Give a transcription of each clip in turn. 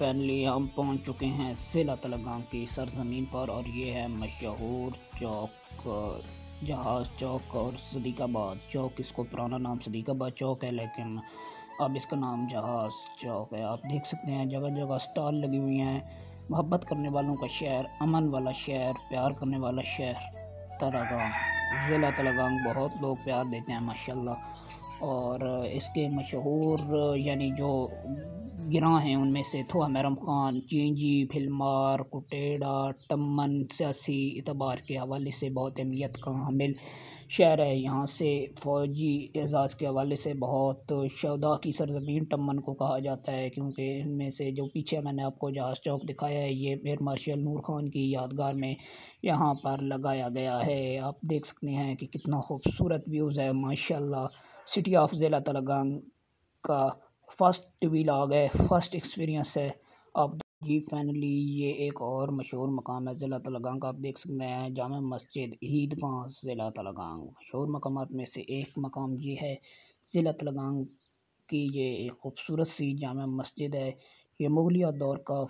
Finally हम पहुंच चुके हैं ज़िला तेलंगाना की सरज़मीन पर और ये है मशहूर चौक जहाज़ चौक और सदीकाबाद चौक। इसको पुराना नाम सदीकाबाद चौक है, लेकिन अब इसका नाम जहाज़ चौक है। आप देख सकते हैं जगह जगह स्टॉल लगी हुई हैं। मोहब्बत करने वालों का शहर, अमन वाला शहर, प्यार करने वाला शहर तेलंगाना। ज़िला तेलंगाना बहुत लोग प्यार देते हैं माशाल्लाह। और इसके मशहूर यानी जो गिरां हैं उनमें से थोआ महरम ख़ान, चींजी, फिल्मार, कुटेड़ा, टम्मन सियासी एतबार के हवाले से बहुत अहमियत का हामिल शहर है। यहाँ से फ़ौजी एजाज़ के हवाले से बहुत शहदा की सरज़मीन टम्मन को कहा जाता है, क्योंकि इनमें से जो पीछे मैंने आपको जहाज़ चौक दिखाया है ये एयर मार्शल नूर ख़ान की यादगार में यहाँ पर लगाया गया है। आप देख सकते हैं कि कितना खूबसूरत व्यूज़ है माशाल्लाह। सिटी ऑफ ज़िला तेलंगाना का फर्स्ट व्लॉग है, फर्स्ट एक्सपीरियंस है। आप जी फाइनली ये एक और मशहूर मकाम है ज़िला तेलंगाना का। आप देख सकते हैं जामा मस्जिद ईदगाह ज़िला तेलंगाना। मशहूर मकामात में से एक मकाम ये है ज़िला तेलंगाना की। ये एक खूबसूरत सी जामा मस्जिद है। ये मुगलिया दौर का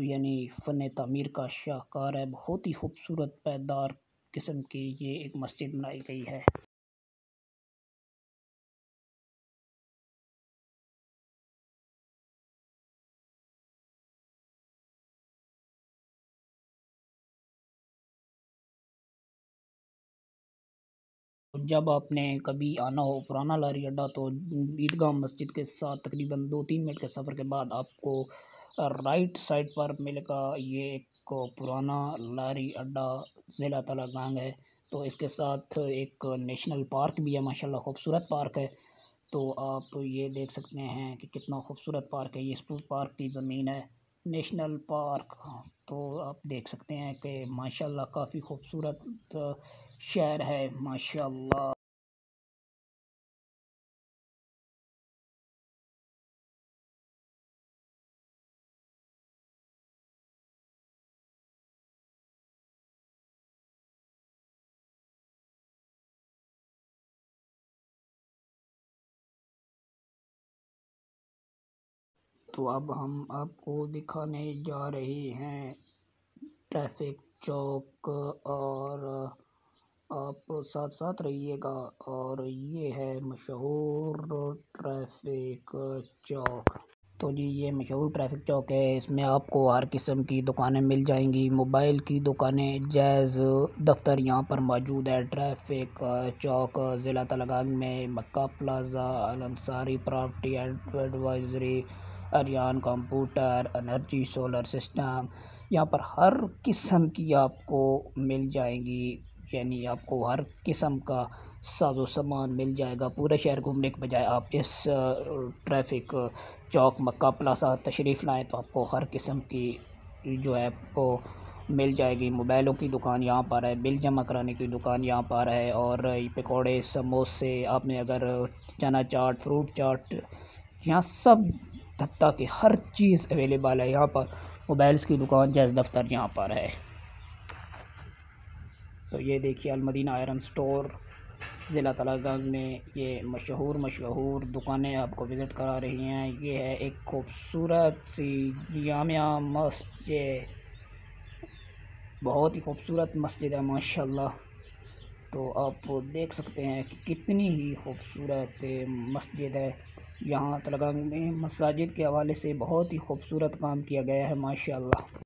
यानी फ़न तामीर का शाहकार है। बहुत ही खूबसूरत पायदार किस्म की ये एक मस्जिद बनाई गई है। जब आपने कभी आना हो पुराना लारी अड्डा, तो ईदगाह मस्जिद के साथ तकरीबन 2-3 मिनट के सफ़र के बाद आपको राइट साइड पर मिलेगा ये एक पुराना लारी अड्डा ज़िला तेलंगाना है। तो इसके साथ एक नेशनल पार्क भी है माशाल्लाह, खूबसूरत पार्क है। तो आप ये देख सकते हैं कि कितना खूबसूरत पार्क है। ये स्पूत पार्क की ज़मीन है, नेशनल पार्क। तो आप देख सकते हैं कि माशाल्लाह काफ़ी खूबसूरत शहर है माशाल्लाह। तो अब हम आपको दिखाने जा रहे हैं ट्रैफिक चौक, और आप साथ साथ रहिएगा। और ये है मशहूर ट्रैफिक चौक। तो जी ये मशहूर ट्रैफिक चौक है। इसमें आपको हर किस्म की दुकानें मिल जाएंगी, मोबाइल की दुकानें, जैज़ दफ्तर यहाँ पर मौजूद है। ट्रैफिक चौक ज़िला तेलंगाना में Makka plaza, Al Ansari property advisory, Ariyan computer, energy solar system, यहाँ पर हर किस्म की आपको मिल जाएगी। यानी आपको हर किस्म का साजो सामान मिल जाएगा। पूरे शहर घूमने के बजाय आप इस ट्रैफिक चौक मक्का प्लाज़ा तशरीफ़ लाएँ तो आपको हर किस्म की जो है वो मिल जाएगी। मोबाइलों की दुकान यहाँ पर है, बिल जमा कराने की दुकान यहाँ पर है, और पकौड़े, समोसे, आपने अगर चना चाट, फ्रूट चाट, यहाँ सब धत्ता की हर चीज़ अवेलेबल है यहाँ पर। मोबाइल्स की दुकान, जैज़ दफ्तर यहाँ पर है। तो ये देखिए अलमदीना आयरन स्टोर ज़िला तेलंगाना में ये मशहूर दुकानें आपको विज़िट करा रही हैं। ये है एक खूबसूरत सी जामिया मस्जिद, बहुत ही खूबसूरत मस्जिद है माशाल्लाह। तो आप देख सकते हैं कि कितनी ही खूबसूरत मस्जिद है। यहाँ तेलंगाना में मसाजिद के हवाले से बहुत ही खूबसूरत काम किया गया है माशाल्लाह।